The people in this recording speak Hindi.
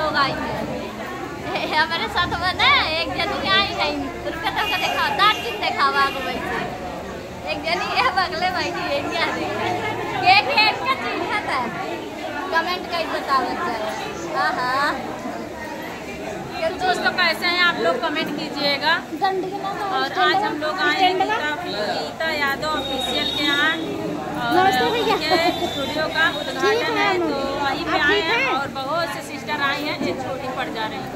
लोग आई हैं। हमारे साथ में ना एक जनी आई है, उनका तो देखा दार्जिन देखावा को बैठे एक जनी है बगले बैठी है, क्या देखा इनका चिन्ह था, कमेंट कर बतावत जाए। हाँ दोस्तों कैसे हैं आप लोग, कमेंट कीजिएगा। और आज हम लोग आए हैं गीता यादव ऑफिशियल के यहाँ और उनके स्टूडियो का उद्घाटन है, तो वहीं पे आए हैं और बहुत से सिस्टर आई हैं, एक छोटी पड़ जा रही है।